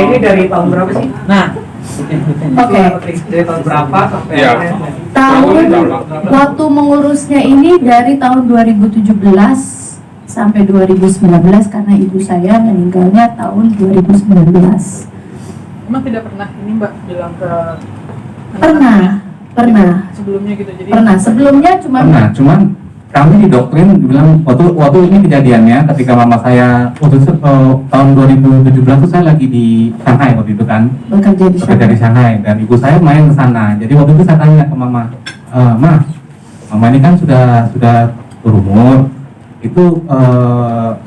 ini dari tahun berapa sih? Nah, Oke. Dari tahun berapa sampai Iya. Tahun waktu mengurusnya ini dari tahun 2017 sampai 2019 karena ibu saya meninggalnya tahun 2019. emang tidak pernah ini Mbak bilang ke Pernah sebelumnya gitu, jadi sebelumnya cuman kami didoktrin bilang waktu ini kejadiannya ketika mama saya waktu itu tahun 2017 itu saya lagi di Shanghai waktu itu kan bekerja di Shanghai dan ibu saya main ke sana. Jadi waktu itu saya tanya ke mama, mama ini kan sudah berumur, itu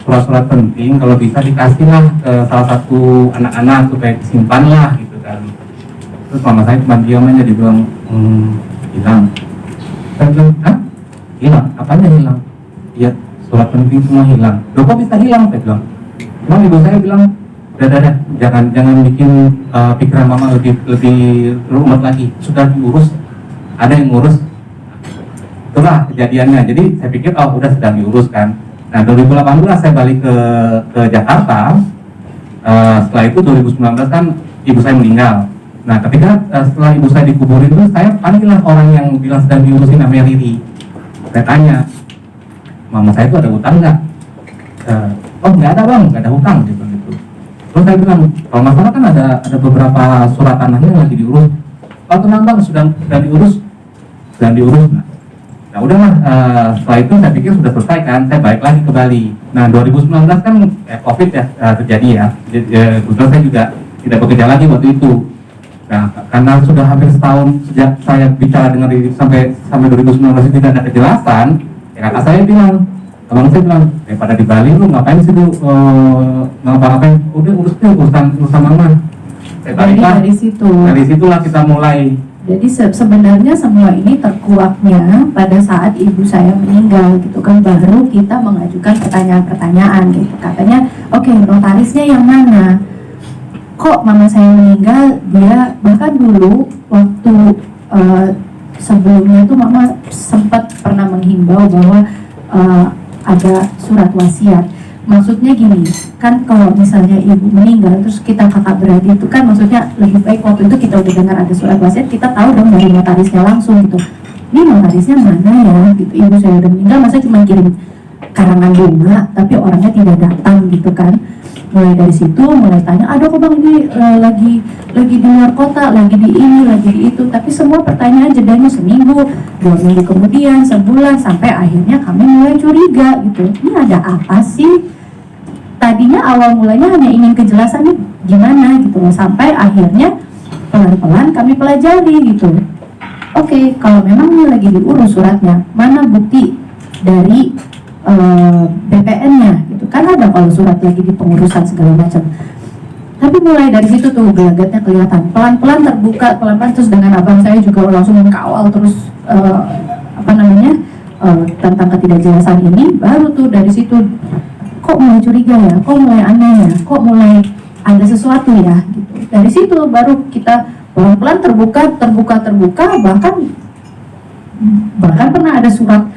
surat-surat penting kalau bisa dikasihlah ke salah satu anak-anak supaya disimpan lah gitu kan. Terus mama saya cuma diam aja, dia bilang hilang. Saya bilang, hah? Hilang? Apanya hilang? Iya, surat penting semua hilang. Loh kok bisa hilang? Saya bilang. Emang ibu saya bilang, udah, jangan bikin pikiran mama lebih rumit lagi. Sudah diurus, ada yang ngurus. Itulah kejadiannya. Jadi saya pikir, udah sedang diurus kan. Nah 2018 saya balik ke Jakarta. Setelah itu 2019 kan ibu saya meninggal. Nah ketika setelah ibu saya dikuburin itu saya panggillah orang yang bilang sedang diurusin namanya Riri. Saya tanya, mama saya itu ada hutang nggak? Oh nggak ada bang, nggak ada hutang gitu. Terus saya bilang, kalau masalah kan ada beberapa surat tanahnya yang lagi diurus. Oh tenang bang, sedang diurus. Nah udahlah, setelah itu saya pikir sudah selesai kan, saya balik lagi ke Bali. Nah 2019 kan COVID ya terjadi ya. Kebetulan saya juga tidak bekerja lagi waktu itu. Nah, karena sudah hampir setahun sejak saya bicara dengan Riri sampai 2019 itu tidak ada kejelasan, ya kakak saya bilang, abang saya bilang, pada di Bali lu ngapain sih lu ngapain? Udah urusan mama. Dari situlah kita mulai. Jadi sebenarnya semua ini terkuaknya pada saat ibu saya meninggal gitu kan, baru kita mengajukan pertanyaan-pertanyaan gitu. Katanya, oke, notarisnya yang mana? Kok mama saya meninggal, dia bahkan dulu waktu sebelumnya tuh mama sempat pernah menghimbau bahwa ada surat wasiat. Maksudnya gini, kan kalau misalnya ibu meninggal terus kita kakak beradik itu kan maksudnya lebih baik waktu itu kita udah dengar ada surat wasiat, kita tahu dong dari notarisnya langsung gitu. Ini notarisnya mana ya gitu, ibu saya udah meninggal masa cuma kirim karangan bunga tapi orangnya tidak datang gitu kan. Mulai dari situ mulai tanya, aduh kok bang ini lagi di luar kota, lagi di ini, lagi di itu, tapi semua pertanyaan jedanya seminggu, 2 minggu kemudian, sebulan, sampai akhirnya kami mulai curiga gitu, ini ada apa sih? Tadinya awal mulanya hanya ingin kejelasannya gimana gitu loh, sampai akhirnya pelan-pelan kami pelajari gitu. Oke, kalau memang ini lagi diurus suratnya, mana bukti dari BPN-nya gitu kan, ada kalau surat lagi di pengurusan segala macam. Tapi mulai dari situ tuh gelagatnya kelihatan, pelan-pelan terbuka, pelan-pelan terus dengan abang saya juga langsung mengkawal terus tentang ketidakjelasan ini, baru tuh dari situ kok mulai curiga ya, kok mulai aneh ya, kok mulai ada sesuatu ya gitu. Dari situ baru kita pelan-pelan terbuka, bahkan pernah ada surat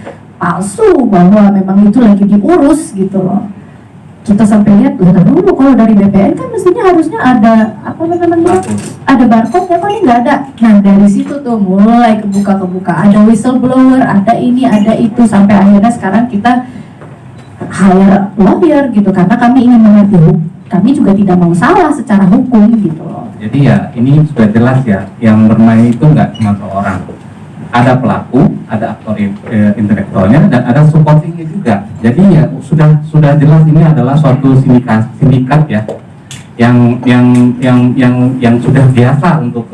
palsu bahwa memang itu lagi diurus gitu loh. Kita sampai lihat, dulu kalau dari BPN kan mestinya harusnya ada ada barcode ya, kok ini nggak ada. Nah dari situ tuh mulai kebuka, ada whistleblower, ada ini, ada itu, sampai akhirnya sekarang kita hire lawyer gitu karena kami ingin mengerti hukum. Kami juga tidak mau salah secara hukum gitu loh. Jadi ya ini sudah jelas ya, yang bermain itu nggak cuma seorang. Ada pelaku, ada aktor intelektualnya, dan ada supportingnya juga. Jadi ya sudah jelas ini adalah suatu sindikat ya, yang sudah biasa untuk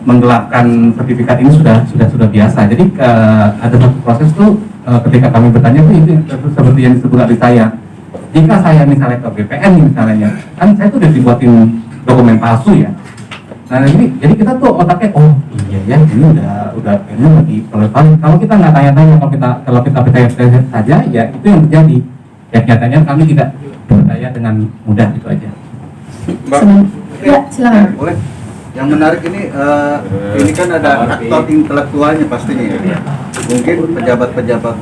menggelapkan sertifikat ini sudah biasa. Jadi ada satu proses tuh ketika kami bertanya tuh itu seperti yang disebut tadi saya. Jika saya misalnya ke BPN misalnya, kan saya tuh udah dibuatin dokumen palsu ya. Nah jadi kita tuh otaknya, oh iya ya ini udah ini lagi paling. Kalau kita nggak tanya-tanya, kalau kita percaya saja ya itu yang terjadi. Ya nyatanya kami tidak percaya dengan mudah, itu aja. Mbak, ya silakan. boleh. Yang menarik ini kan ada aktor intelektualnya pastinya ya. Mungkin pejabat-pejabat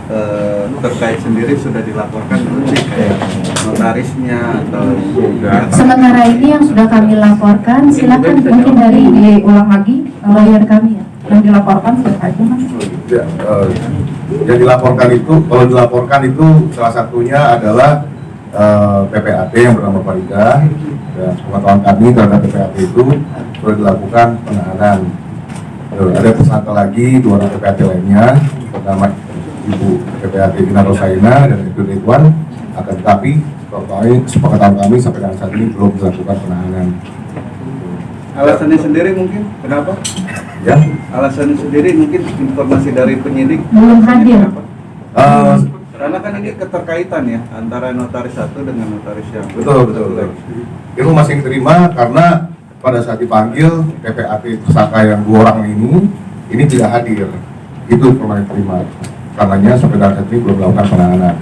terkait sendiri sudah dilaporkan belum sih, kayak notarisnya atau Sementara ini yang sudah kami laporkan, silakan mungkin dari Diulang lagi lawyer kami ya. yang dilaporkan siapa aja Mas? Ya, yang dilaporkan itu, kalau dilaporkan itu salah satunya adalah PPAT yang bernama Farida. Ya, pengetahuan kami terhadap PPAT itu sudah dilakukan penahanan. Ada tersangka lagi 2 orang PPAT lainnya, pertama Ibu PPAT Ina Rosaina dan Ibu Ridwan. Akan tetapi sepengetahuan kami sampai dengan saat ini belum dilakukan penahanan. alasannya sendiri mungkin kenapa? Ya, Alasannya sendiri mungkin informasi dari penyidik Belum hadir. karena kan ini keterkaitan ya antara notaris satu dengan notaris yang betul. Informasi yang diterima karena pada saat dipanggil PPAT tersangka yang 2 orang ini tidak hadir. Itu informasi yang diterima. Karenanya sampai saat ini belum melakukan penahanan.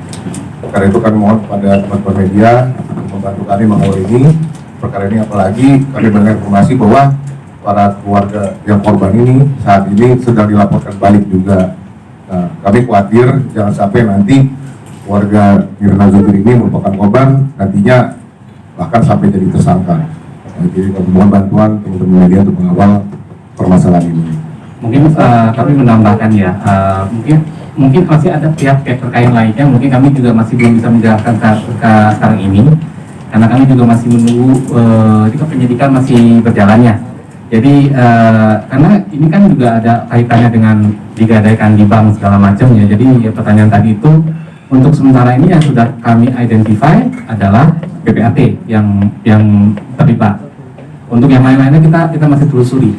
Karena itu kami mohon kepada teman-teman media untuk membantu kami mengawal ini perkara ini, apalagi kami mendengar informasi bahwa para keluarga yang korban ini saat ini sedang dilaporkan balik juga. Nah, kami khawatir jangan sampai nanti warga Mirna Zubir ini merupakan korban nantinya bahkan sampai jadi tersangka. Nah, jadi kami mohon bantuan teman-teman media untuk mengawal permasalahan ini. Mungkin kami menambahkan ya, mungkin masih ada pihak-pihak terkait lainnya, mungkin kami juga masih belum bisa menjelaskan sekarang ini, karena kami juga masih menunggu jika penyidikan masih berjalannya. Jadi karena ini kan juga ada kaitannya dengan digadaikan di bank segala macam ya. Jadi pertanyaan tadi itu untuk sementara ini yang sudah kami identify adalah PPAT yang terlibat. Untuk yang lain-lainnya kita masih telusuri.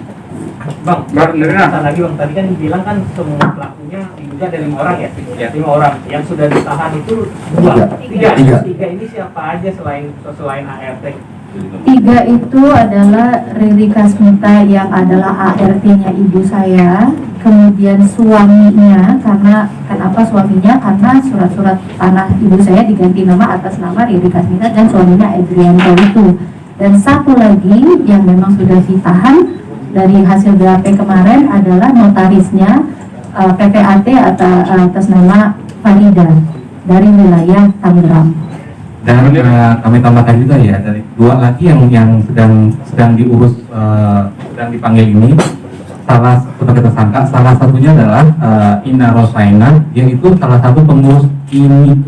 Bang, lagi bang, tadi kan dibilang kan semua pelakunya diduga ada 5 orang ya? 5 orang. Yang sudah ditahan itu 2. 3 ini siapa aja selain ART? 3 itu adalah Riri Kasmita yang adalah ART-nya ibu saya, kemudian suaminya, karena kenapa suaminya? Karena surat-surat tanah ibu saya diganti nama atas nama Riri Kasmita dan suaminya Adrianto itu. Dan satu lagi yang memang sudah ditahan dari hasil BAP kemarin adalah notarisnya PPAT atas nama Farida dari wilayah Tangerang. Dan kami tambahkan juga ya, dari 2 lagi yang sedang diurus, sedang dipanggil ini, sebagai tersangka, salah satunya adalah Ina Rosaina, yang itu salah satu pengurus ini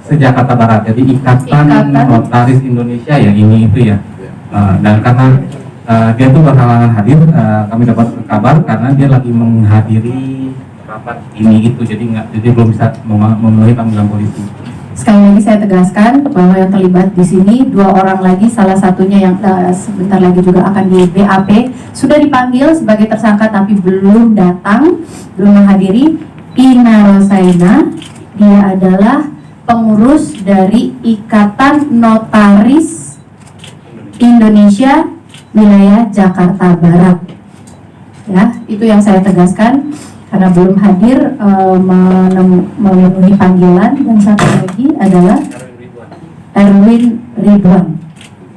se-Jakarta Barat, jadi Ikatan Notaris Indonesia ya, ini itu ya. Dan karena dia tuh berhalangan hadir, kami dapat kabar karena dia lagi menghadiri rapat ini itu, jadi belum bisa memenuhi panggilan polisi. Sekali lagi saya tegaskan bahwa yang terlibat di sini 2 orang lagi, salah satunya yang sebentar lagi juga akan di BAP sudah dipanggil sebagai tersangka tapi belum datang, belum menghadiri. Ina Rosaina, dia adalah pengurus dari Ikatan Notaris Indonesia wilayah Jakarta Barat. Ya, itu yang saya tegaskan. Karena belum hadir memenuhi panggilan. Dan satu lagi adalah Erwin Ridwan.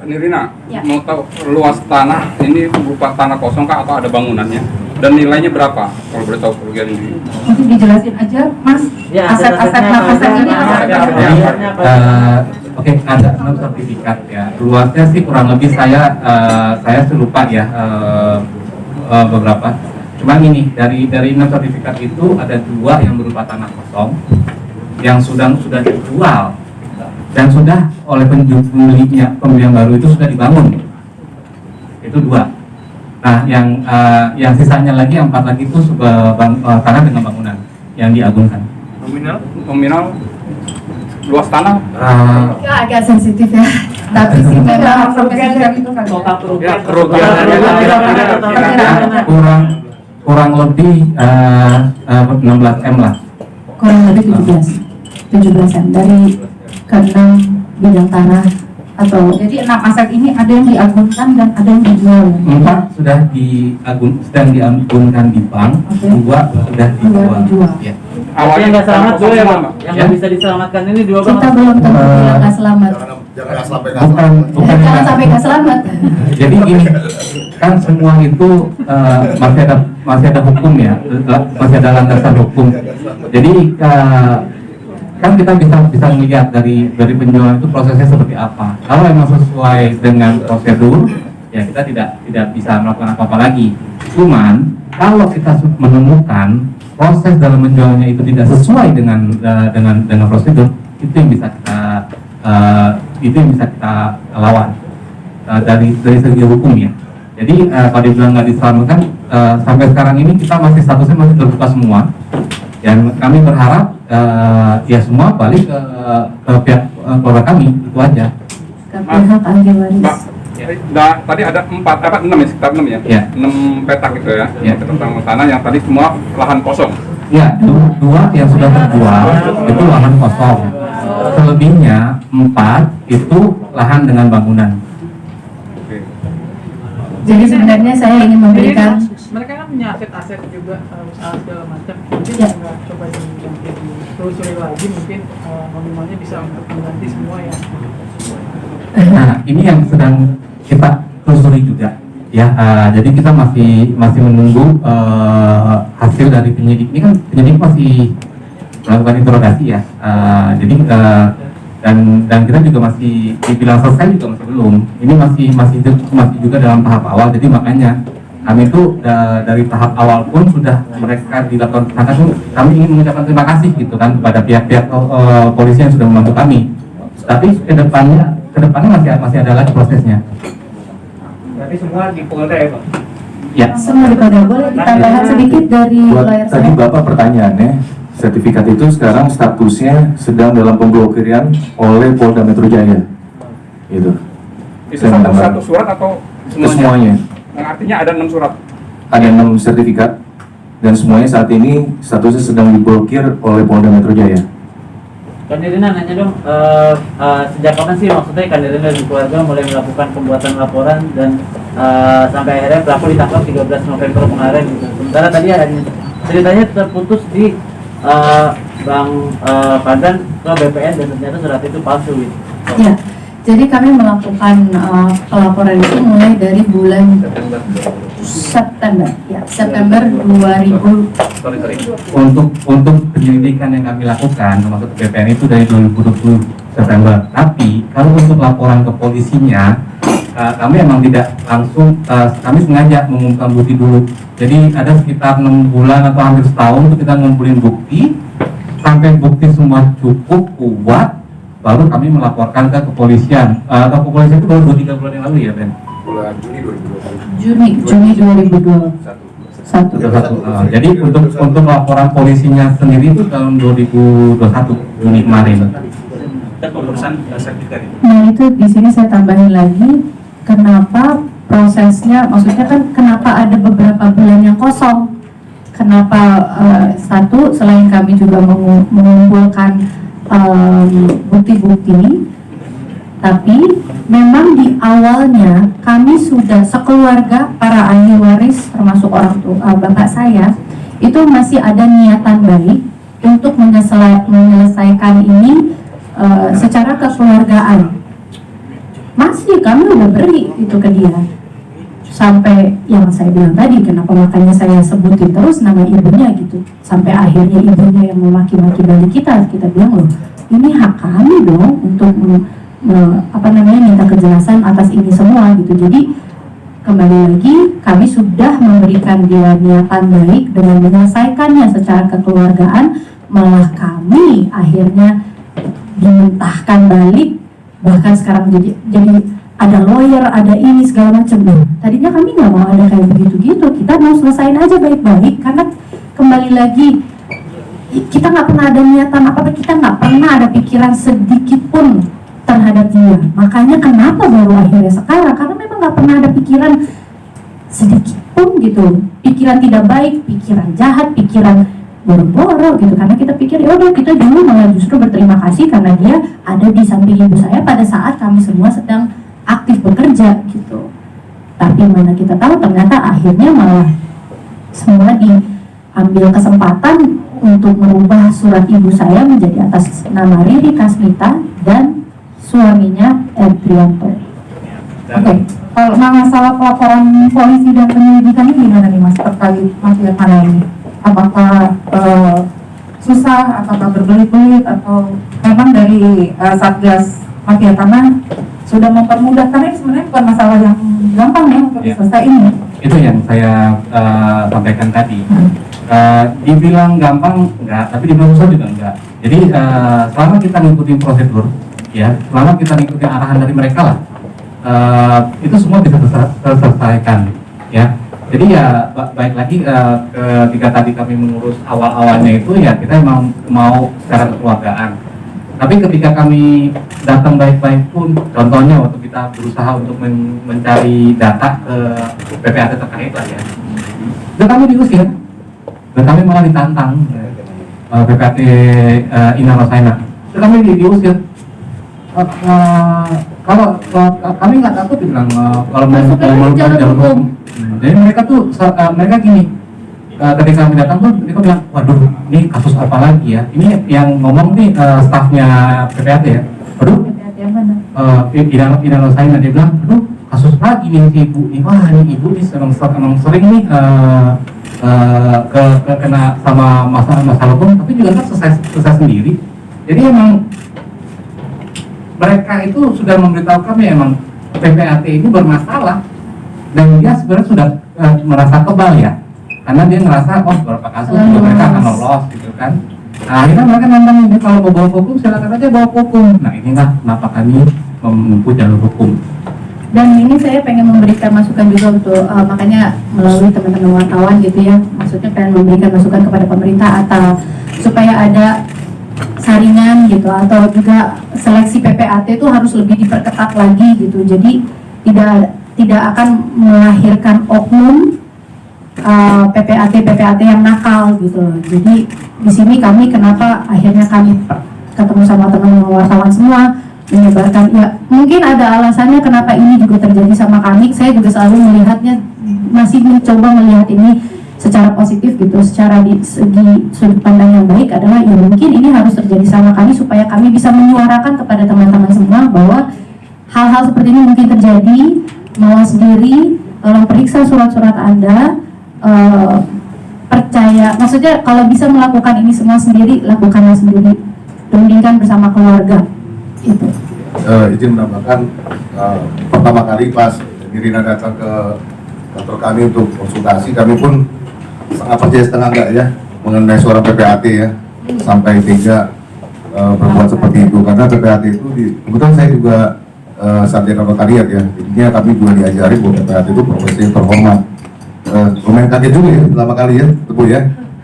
Nirina, Ya. mau tahu luas tanah ini berupa tanah kosong kah atau ada bangunannya? Dan nilainya berapa? Kalau boleh tahu kerugian ini. Mungkin dijelasin aja Mas, aset-aset ini apa? Oke, ada 6 sertifikat ya. Luasnya sih kurang lebih saya lupa ya, beberapa. Cuma ini dari 6 sertifikat itu ada 2 yang berupa tanah kosong yang sudah dijual dan sudah oleh pembelinya, pembeli yang baru itu sudah dibangun. Itu 2. Nah, yang sisanya lagi 4 lagi itu tanah dengan bangunan yang diagungkan. Nominal luas tanah Agak sensitif ya. Tapi sih memang Total kerugian. Kurang lebih 16 M lah. kurang lebih 17 M dari ke-6 bidang tanah atau Jadi 6 aset ini ada yang diagungkan dan ada yang dijual. 4 sedang diagungkan di bank, Oke. 2 sudah dijual. Ya. Yang nggak selamat dulu ya bang, yang Ya. nggak bisa diselamatkan ini 2 bang. kita belum tentu bilang nggak selamat. Jangan sampai Bukan Jangan sampai nggak selamat. Jadi gini, kan semua itu masih ada hukum ya, masih ada landasan hukum. Jadi kan kita bisa melihat dari penjualan itu prosesnya seperti apa. Kalau memang sesuai dengan prosedur, ya kita tidak bisa melakukan apa-apa lagi. Cuman kalau kita menemukan proses dalam menjualnya itu tidak sesuai dengan prosedur, itu yang bisa kita lawan dari segi hukum ya. Jadi kalau dibilang nggak diselamatkan, sampai sekarang ini kita masih statusnya masih terbuka semua. Dan kami berharap ya semua balik ke pihak keluarga kami, itu aja. Ke pihak ahli waris. Mbak, tadi ada 6 ya, sekitar 6 ya? Ya. 6 petak gitu ya, Ya. petak tanah yang tadi semua lahan kosong. Ya, dua yang sudah terjual itu lahan kosong. Selebihnya 4 itu lahan dengan bangunan. Oke. Jadi sebenarnya saya ingin memberikan mereka kan punya aset-aset juga, usaha segala macam. Mungkin Ya. nggak coba ditelusuri lagi, mungkin nominalnya bisa untuk mengganti semua ya. Nah, ini yang sedang kita telusuri juga. Ya, jadi kita masih menunggu hasil dari penyidik. Ini kan penyidik masih melakukan interogasi ya. Jadi dan kita juga masih dibilang selesai juga masih belum. Ini masih juga dalam tahap awal. Jadi makanya kami itu dari tahap awal pun sudah mereka dilakukan tersangka, kami ingin mengucapkan terima kasih gitu kan kepada pihak-pihak polisi yang sudah membantu kami. Tapi kedepannya masih ada lagi prosesnya. Berarti semua di Polda ya Pak? Ya. semua dikode. Boleh ditambahkan sedikit dari lawyer Tadi saya? Bapak pertanyaannya, sertifikat itu sekarang statusnya sedang dalam pemblokiran oleh Polda Metro Jaya. Gitu. Itu Saya menambah. satu surat atau Itu semuanya? semuanya. Yang artinya ada 6 surat. Ada 6 sertifikat dan semuanya saat ini statusnya sedang diblokir oleh Polda Metro Jaya. Kandirina nanya dong, sejak kapan sih maksudnya Kandirina dan keluarga mulai melakukan pembuatan laporan dan sampai akhirnya pelaku ditangkap 13 November kemarin gitu. Sementara tadi ada ceritanya terputus di Bang Padan ke BPN dan ternyata surat itu palsu gitu. Ya, jadi kami melakukan pelaporan itu mulai dari bulan September, ya September 2000. Untuk penyelidikan yang kami lakukan termasuk BPN itu dari 2020 September. Tapi kalau untuk laporan ke polisinya, kami emang tidak langsung, kami sengaja mengumpulkan bukti dulu. Jadi ada sekitar 6 bulan atau hampir setahun itu kita ngumpulin bukti sampai bukti semua cukup kuat, baru kami melaporkan ke kepolisian. Ke kepolisian itu baru 2-3 bulan yang lalu ya Ben? Bulan Juni 2020. Juni 2021. Jadi untuk laporan polisinya sendiri itu tahun 2021 Juni kemarin. Nah itu di sini saya tambahin lagi, kenapa prosesnya, maksudnya kan kenapa ada beberapa bulan yang kosong? Kenapa satu, selain kami juga mengumpulkan bukti-bukti, tapi memang di awalnya kami sudah sekeluarga, para ahli waris termasuk orang tua bapak saya itu masih ada niatan baik untuk menyelesaikan ini secara kekeluargaan. Masih kami udah beri itu ke dia, sampai yang saya bilang tadi, kenapa makanya saya sebutin terus nama ibunya gitu, sampai akhirnya ibunya yang memaki-maki balik kita bilang loh ini hak kami dong untuk minta kejelasan atas ini semua gitu. Jadi kembali lagi kami sudah memberikan dia niatan baik dengan menyelesaikannya secara kekeluargaan, malah kami akhirnya dimentahkan balik, bahkan sekarang jadi ada lawyer, ada ini segala macam. Tadinya kami nggak mau ada kayak begitu-gitu, kita mau selesain aja baik-baik, karena kembali lagi kita nggak pernah ada niatan apa-apa, kita nggak pernah ada pikiran sedikit pun terhadap dia. Makanya kenapa baru akhirnya sekarang, karena memang nggak pernah ada pikiran sedikit pun gitu, pikiran tidak baik, pikiran jahat, pikiran boro-boro gitu, karena kita pikir ya udah, kita dulu malah justru berterima kasih karena dia ada di samping ibu saya pada saat kami semua sedang aktif bekerja gitu. Tapi mana kita tahu ternyata akhirnya malah semua diambil kesempatan untuk merubah surat ibu saya menjadi atas nama Riri Kasmita dan suaminya Edrianto. Oke, kalau masalah pelaporan polisi dan penyelidikannya gimana nih Mas terkait Mas Irfan ini? Apakah susah, apakah berbelit-belit, atau memang dari Satgas Mafia Tanah sudah mempermudah, karena ini sebenarnya bukan masalah yang gampang ya untuk selesai ini. Itu yang saya sampaikan tadi. Dibilang gampang enggak, tapi dibilang susah juga enggak. Jadi selama kita ngikutin prosedur, ya, selama kita ngikutin arahan dari mereka lah, itu semua bisa terselesaikan, ya. Jadi ya baik lagi ketika tadi kami mengurus awal-awalnya itu ya kita emang mau secara kekeluargaan. Tapi ketika kami datang baik-baik pun, contohnya waktu kita berusaha untuk mencari data ke PPAT terkait lah ya, dan kami diusir, dan kami malah ditantang PPAT Ina Rosaina, dan kami diusir. Kalau kami nggak takut bilang kalau mau jalur hukum. Jadi mereka tuh mereka gini, ketika kami datang tuh mereka bilang, waduh ini kasus apa lagi ya, ini yang ngomong nih stafnya PPAT ya, waduh Ina Rosaina, dia bilang, aduh kasus lagi nih si ibu nih, wah ini ibu nih emang sering nih kena sama masalah hukum, tapi juga kan selesai sendiri. Jadi emang mereka itu sudah memberitahu kami emang PPAT ini bermasalah, dan dia sebenarnya sudah merasa kebal ya, karena dia ngerasa oh beberapa kasus juga mereka akan lolos gitu kan. Nah, akhirnya mereka nantang ini, kalau mau bawa hukum silakan aja bawa hukum. Nah inilah kenapa kami menempuh jalur hukum. Dan ini saya pengen memberikan masukan juga untuk makanya melalui teman-teman wartawan gitu ya, maksudnya pengen memberikan masukan kepada pemerintah atau supaya ada saringan gitu, atau juga seleksi PPAT itu harus lebih diperketat lagi gitu. Jadi tidak akan melahirkan oknum PPAT yang nakal gitu. Jadi di sini kami kenapa akhirnya kami ketemu sama teman-teman wartawan semua menyebarkan, ya mungkin ada alasannya kenapa ini juga terjadi sama kami. Saya juga selalu melihatnya, masih mencoba melihat ini secara positif gitu, secara di segi sudut pandang yang baik adalah ya mungkin ini harus terjadi sama kami supaya kami bisa menyuarakan kepada teman-teman semua bahwa hal-hal seperti ini mungkin terjadi. Mawas diri, tolong periksa surat-surat Anda, percaya, maksudnya kalau bisa melakukan ini semua sendiri, lakukanlah sendiri, rundingkan bersama keluarga itu. Izin menambahkan, pertama kali pas Nirina datang ke kantor kami untuk konsultasi, kami pun sangat percaya setengah enggak ya mengenai seorang PPAT ya, sampai tega berbuat seperti itu, karena PPAT itu kebetulan saya juga sarjana notariat ya, intinya kami juga diajari bahwa PPAT itu profesi yang terhormat. Lumayan kaget juga ya pertama kali ya, tepu ya.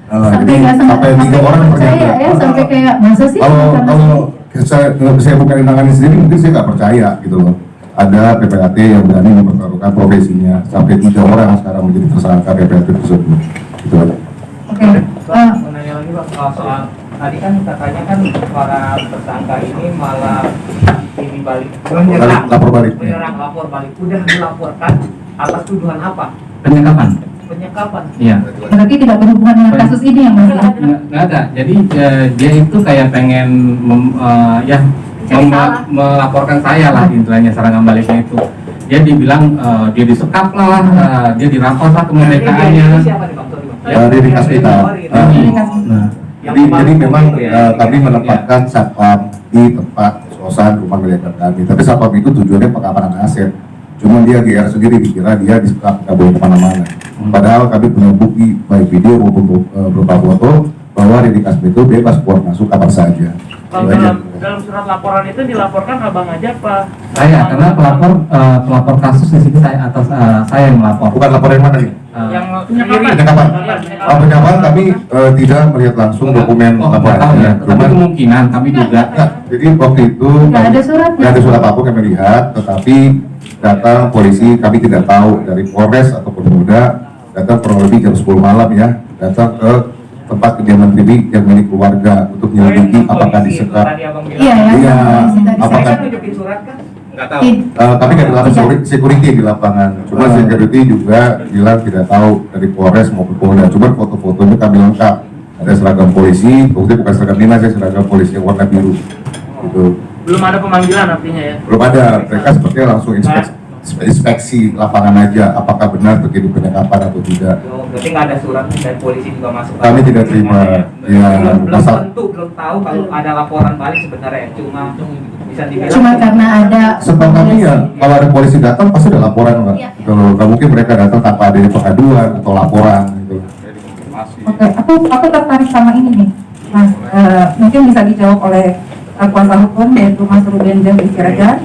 Jadi sampai 3 orang percaya ya, sampai kayak masa sih? Kalau saya bukan menangani sendiri, mungkin saya nggak percaya gitu loh. Ada PPAT yang berani mempertaruhkan profesinya, sampai 3 orang sekarang menjadi tersangka PPAT tersebut. Itu aja. Oke. Mau nanya lagi Pak, soal tadi kan katanya kan para tersangka ini malah ini balik menyerang, lapor balik. menyerang, lapor balik. Udah dilaporkan atas tuduhan apa? Penyekapan. Penyekapan. Iya. Berarti tidak berhubungan dengan kasus ini ya Mas? Nggak ada. Jadi dia itu kayak pengen melaporkan saya lah intinya, serangan baliknya itu. Dia dibilang dia disekap lah, dia dirampas lah kemerdekaannya. Siapa nih Bang? Sorry, Bang. Dari Kaspita. Nah, Jadi memang kami menempatkan satpam di tempat kos-kosan rumah milik kami. Tapi satpam itu tujuannya pengamanan aset. Cuma dia GR sendiri dikira dia disekap, nggak boleh kemana-mana. Padahal kami punya bukti baik video maupun berupa foto bahwa Ridi Kasmi itu bebas keluar masuk kapan saja. Dalam surat laporan itu dilaporkan abang aja Pak? saya karena pelapor kasus di sini saya atas saya yang melapor. Bukan laporan mana nih? Yang Penyekapan. Penyekapan kami tidak melihat langsung dokumen laporan. Ya. Tapi kemungkinan kami juga. Jadi waktu itu Nggak ada surat. nggak ada surat apapun kami lihat, tetapi datang polisi kami tidak tahu dari Polres ataupun Polda, datang kurang lebih jam 10 malam ya, datang ke tempat kediaman pribadi yang milik keluarga untuk menyelidiki apakah disekap. Iya ya. Iya, apakah Saya nunjukin surat kan? Nggak tahu. kami kan lakukan security di lapangan, cuma security juga bilang tidak tahu dari Polres maupun Polda. Cuma foto-fotonya kami lengkap, ada seragam polisi, bukti bukan seragam dinas, seragam polisi yang warna biru. Gitu. belum ada pemanggilan artinya ya? Belum ada, mereka sepertinya langsung inspeksi. inspeksi lapangan aja, apakah benar terjadi penyekapan atau tidak. Berarti nggak ada surat dari polisi juga masuk. Kami tidak terima. Ya, belum tahu kalau ada laporan balik sebenarnya, cuma bisa dibilang. Cuma karena ada. Setahu kami ya, kalau ada polisi datang pasti ada laporan, Pak. Iya. Kalau nggak mungkin mereka datang tanpa adanya pengaduan atau laporan gitu. Oke, aku tertarik sama ini nih, Mas. Mungkin bisa dijawab oleh kuasa hukum yaitu Mas Ruben Jembi Siregar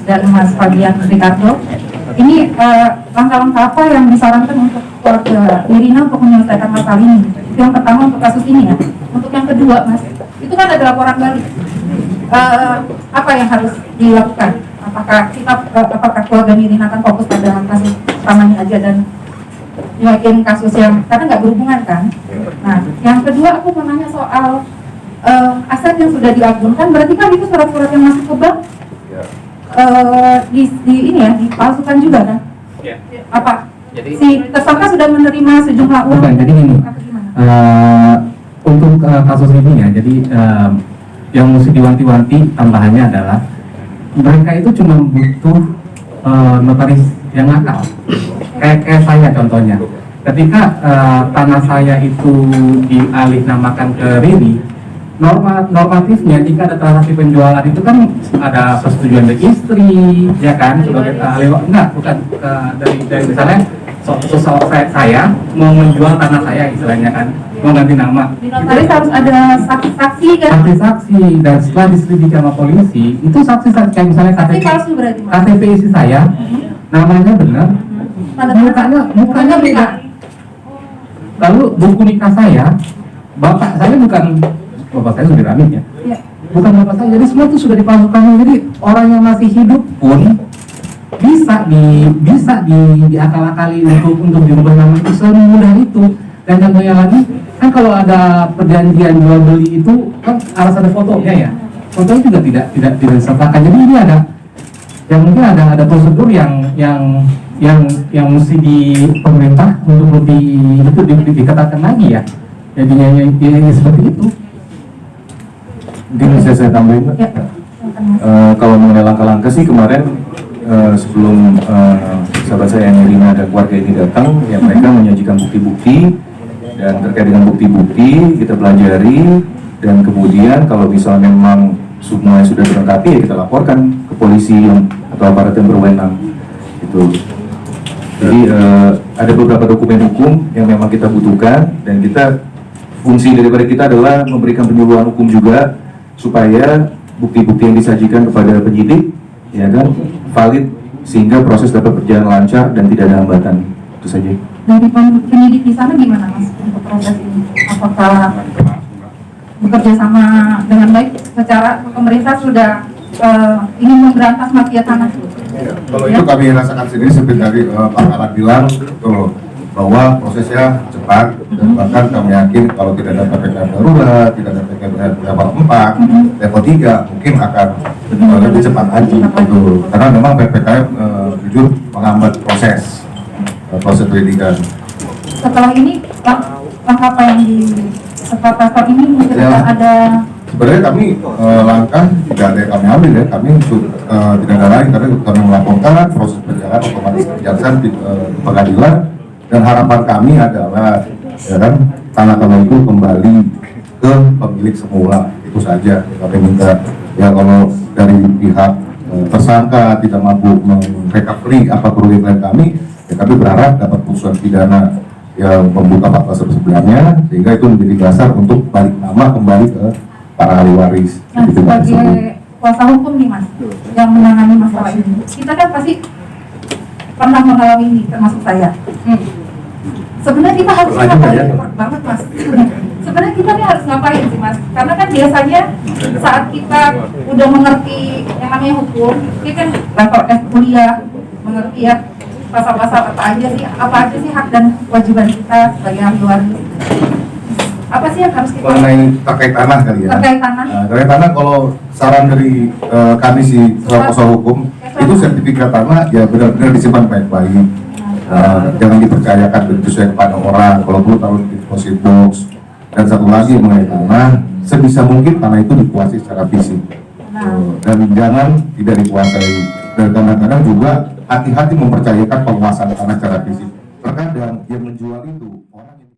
dan Mas Fabian Ricardo. Ini langkah-langkah apa yang disarankan untuk keluarga Nirina untuk menyelesaikan masalah ini? Itu yang pertama untuk kasus ini ya. Untuk yang kedua, Mas, itu kan ada laporan balik. Apa yang harus dilakukan? Apakah keluarga Nirina akan fokus pada kasus utamanya aja dan yakin kasus yang karena nggak berhubungan kan? Nah, yang kedua aku mau nanya soal aset yang sudah diagunkan, berarti kan itu surat-surat yang masuk ke bank ini ya dipalsukan juga kan? Ya. Apa? Jadi Si tersangka sudah menerima sejumlah uang? Bukan, jadi gini. Atau gimana? Untuk kasus ini ya, jadi yang mesti diwanti-wanti tambahannya adalah mereka itu cuma butuh notaris yang nakal. Kayak saya contohnya, ketika tanah saya itu dialih-namakan ke Riri, normatifnya jika ada transaksi penjualan itu kan ada persetujuan dari istri, ya kan, sebagai bukan dari misalnya saya mau menjual tanah saya istilahnya kan, mau ganti nama. Di notaris harus ada saksi-saksi kan? Saksi-saksi, dan setelah diselidiki sama polisi itu saksi-saksi kayak misalnya Saksi palsu berarti, Mas? KTP isi saya, namanya benar, mukanya beda. Lalu buku nikah saya, bapak saya saya sudah amit ya, Iya. bukan bapak saya, jadi semua itu sudah dipalsukan. Jadi orang yang masih hidup pun bisa diakal-akali untuk dirubah nama itu semudah itu. Dan contohnya lagi kan kalau ada perjanjian jual beli itu kan harus ada fotonya ya, fotonya juga tidak disertakan. Jadi ini ada yang mungkin ada prosedur yang mesti di pemerintah untuk lebih itu diketatkan lagi ya. Jadinya ya, seperti itu. Mungkin bisa saya tambahin, Pak? Ya. Kalau mengenai langkah-langkah sih kemarin sebelum sahabat saya Nirina dan keluarga ini datang, ya mereka menyajikan bukti-bukti, dan terkait dengan bukti-bukti kita pelajari, dan kemudian kalau misalnya memang semua sudah dilengkapi ya kita laporkan ke polisi atau aparat yang berwenang gitu. Jadi ada beberapa dokumen hukum yang memang kita butuhkan, dan fungsi daripada kita adalah memberikan penyuluhan hukum juga supaya bukti-bukti yang disajikan kepada penyidik ya kan valid sehingga proses dapat berjalan lancar dan tidak ada hambatan. Itu saja. Dari penyidik di sana gimana, Mas, untuk proses ini? Apakah bekerja sama dengan baik secara pemerintah sudah ingin memberantas mafia tanah? Ya, kalau itu kami rasakan sendiri seperti tadi Pak Alat bilang betul, bahwa prosesnya cepat, dan bahkan kami yakin kalau tidak ada PPKM darurat, tidak ada PPKM level 4, level 3 mungkin akan lebih cepat lagi gitu. Karena memang PPKM jujur menghambat proses penyidikan. Setelah ini langkah apa yang setelah pasal ini mungkin Ya. ada Sebenarnya kami langkah tidak ada yang kami ambil ya, kami tidak ada lain karena kami melaporkan proses berjalan otomatis kejaksaan di pengadilan, dan harapan kami adalah ya kan tanah-tanah itu kembali ke pemilik semula, itu saja kami minta. Ya kalau dari pihak tersangka tidak mampu merecovery apa kerugian kami, ya kami berharap dapat putusan pidana yang membuka fakta sebenarnya sehingga itu menjadi dasar untuk balik nama kembali ke para ahli waris. Nah, Gitu, Pak. sebagai kuasa hukum nih, Mas, yang menangani masalah ini, kita kan pasti pernah mengalami ini, termasuk saya. Sebenarnya kita harus ngapain? Banget, Mas. Sebenarnya kita nih harus ngapain sih, Mas? Karena kan biasanya saat kita udah mengerti yang namanya hukum, kita kan level S kuliah, mengerti ya pasal-pasal apa aja sih hak dan kewajiban kita sebagai ahli waris. Apa sih yang harus kita Mengenai terkait tanah kali ya. terkait tanah? Nah, terkait tanah kalau saran dari kami si kuasa hukum itu sertifikat tanah ya benar-benar disimpan baik-baik. Jangan dipercayakan begitu saja kepada orang. Kalau perlu taruh di deposit box. Dan satu lagi mengenai tanah, sebisa mungkin tanah itu dikuasai secara fisik. Dan jangan tidak dikuasai. Dan kadang-kadang juga hati-hati mempercayakan penguasaan tanah secara fisik. Terkadang yang menjual itu